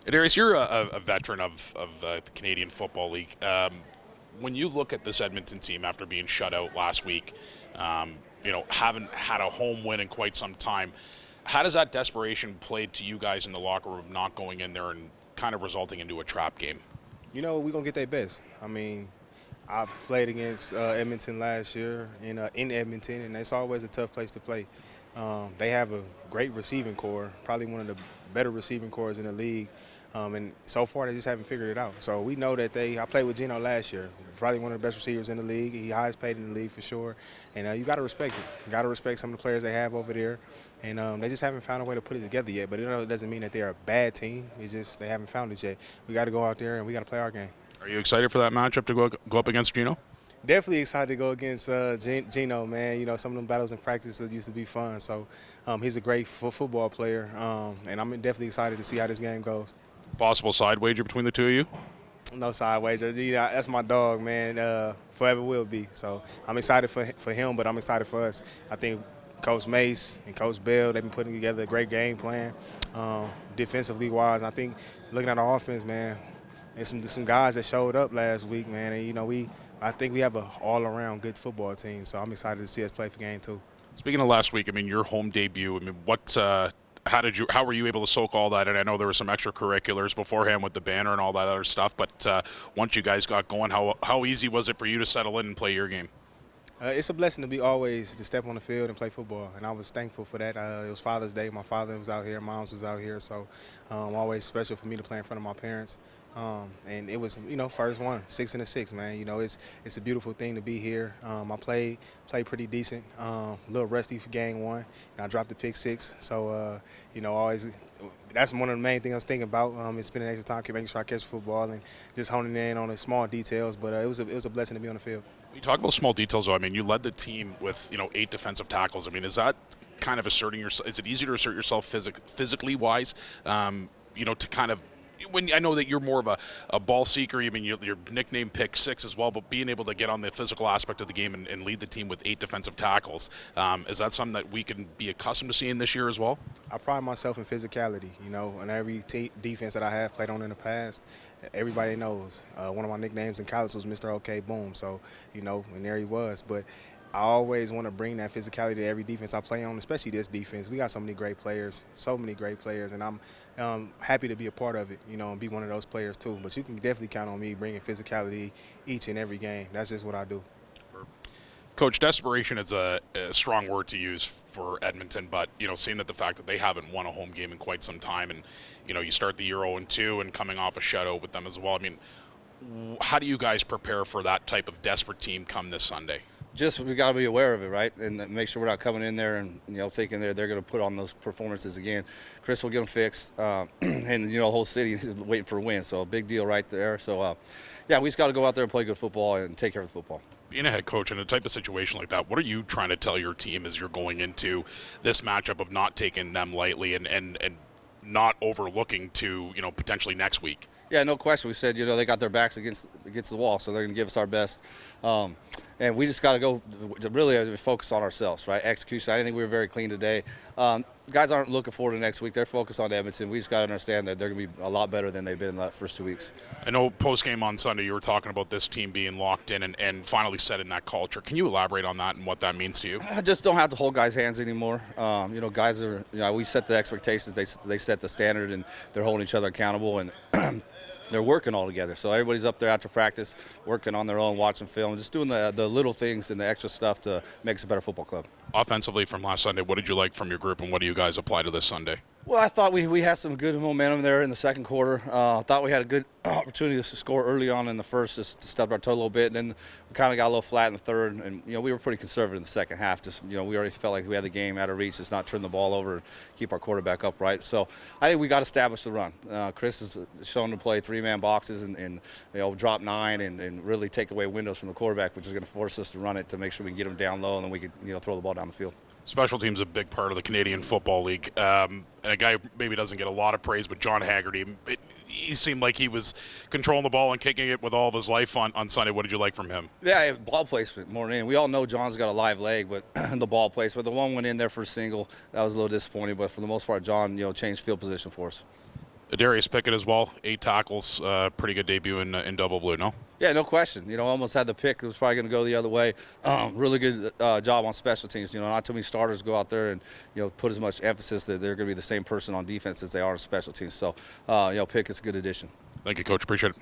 Adarius, you're a veteran of the Canadian Football League. When you look at this Edmonton team after being shut out last week, haven't had a home win in quite some time, how does that desperation play to you guys in the locker room, not going in there and kind of resulting into a trap game? We're going to get their best. I played against Edmonton last year in Edmonton, and it's always a tough place to play. They have a great receiving core, probably one of the better receiving cores in the league. And so far, they just haven't figured it out. So we know that I played with Gino last year, probably one of the best receivers in the league. He highest paid in the league for sure. And you got to respect it. You got to respect some of the players they have over there. And they just haven't found a way to put it together yet. But it doesn't mean that they're a bad team. It's just they haven't found it yet. We got to go out there and we got to play our game. Are you excited for that matchup to go up against Gino? Definitely excited to go against Gino, man. Some of them battles in practice used to be fun. So he's a great football player. And I'm definitely excited to see how this game goes. Possible side wager between the two of you? No side wager. That's my dog, man. Forever will be. So I'm excited for him, but I'm excited for us. I think Coach Mace and Coach Bell, they've been putting together a great game plan, defensively wise. I think looking at our offense, man, there's some guys that showed up last week, man. And I think we have an all-around good football team. So I'm excited to see us play for game 2. Speaking of last week, your home debut. How were you able to soak all that? And I know there were some extracurriculars beforehand with the banner and all that other stuff. But once you guys got going, how easy was it for you to settle in and play your game? It's a blessing to step on the field and play football, and I was thankful for that. It was Father's Day. My father was out here, Mom's was out here, so always special for me to play in front of my parents. And it was, first one, 6 and 6, man. It's a beautiful thing to be here. I played pretty decent, a little rusty for game 1, and I dropped the pick 6. So, always that's one of the main things I was thinking about. Is spending extra time making sure I catch football and just honing in on the small details. But it was a blessing to be on the field. You talk about small details, though. You led the team with 8 defensive tackles. Is that kind of asserting yourself? Is it easier to assert yourself physically wise? To kind of. When I know that you're more of a ball seeker, your nickname pick 6 as well, but being able to get on the physical aspect of the game and lead the team with 8 defensive tackles, is that something that we can be accustomed to seeing this year as well? I pride myself in physicality, and every defense that I have played on in the past, everybody knows. One of my nicknames in college was Mr. OK Boom, so, and there he was. But I always want to bring that physicality to every defense I play on, especially this defense. We got so many great players, and I'm happy to be a part of it, and be one of those players too. But you can definitely count on me bringing physicality each and every game. That's just what I do. Coach, desperation is a strong word to use for Edmonton, but seeing that the fact that they haven't won a home game in quite some time, and you start the year 0-2 and coming off a shutout with them as well. How do you guys prepare for that type of desperate team come this Sunday? Just we got to be aware of it, right, and make sure we're not coming in there and thinking they're going to put on those performances again. Chris will get them fixed, and the whole city is waiting for a win. So a big deal right there. So we just got to go out there and play good football and take care of the football. Being a head coach in a type of situation like that, what are you trying to tell your team as you're going into this matchup of not taking them lightly and not overlooking to potentially next week? Yeah, no question. We said, they got their backs against the wall, so they're going to give us our best. And we just got to go really focus on ourselves, right? Execution. I think we were very clean today. Guys aren't looking forward to next week. They're focused on Edmonton. We just got to understand that they're going to be a lot better than they've been in the first 2 weeks. I know post-game on Sunday you were talking about this team being locked in and finally setting that culture. Can you elaborate on that and what that means to you? I just don't have to hold guys' hands anymore. Guys are, we set the expectations. They set the standard, and they're holding each other accountable. And they're working all together. So everybody's up there after practice, working on their own, watching film, just doing the little things and the extra stuff to make us a better football club. Offensively from last Sunday, what did you like from your group, and what do you guys apply to this Sunday? Well, I thought we had some good momentum there in the second quarter. I thought we had a good opportunity to score early on in the first, just to step our toe a little bit. And then we kind of got a little flat in the third. And, we were pretty conservative in the second half. Just, we already felt like we had the game out of reach, just not turn the ball over and keep our quarterback upright. So I think we got to establish the run. Chris has shown to play 3-man boxes and drop 9 and really take away windows from the quarterback, which is going to force us to run it to make sure we can get him down low and then we can, throw the ball down the field. Special teams a big part of the Canadian Football League. And a guy who maybe doesn't get a lot of praise, but John Haggerty, he seemed like he was controlling the ball and kicking it with all of his life on Sunday. What did you like from him? Yeah, ball placement more than anything. We all know John's got a live leg, but the ball placement, the one went in there for a single. That was a little disappointing, but for the most part, John, changed field position for us. Adarius Pickett as well, 8 tackles, pretty good debut in double blue, no? Yeah, no question. Almost had the pick. It was probably going to go the other way. Really good job on special teams. Not too many starters go out there and, put as much emphasis that they're going to be the same person on defense as they are on special teams. So, Pickett's a good addition. Thank you, Coach. Appreciate it.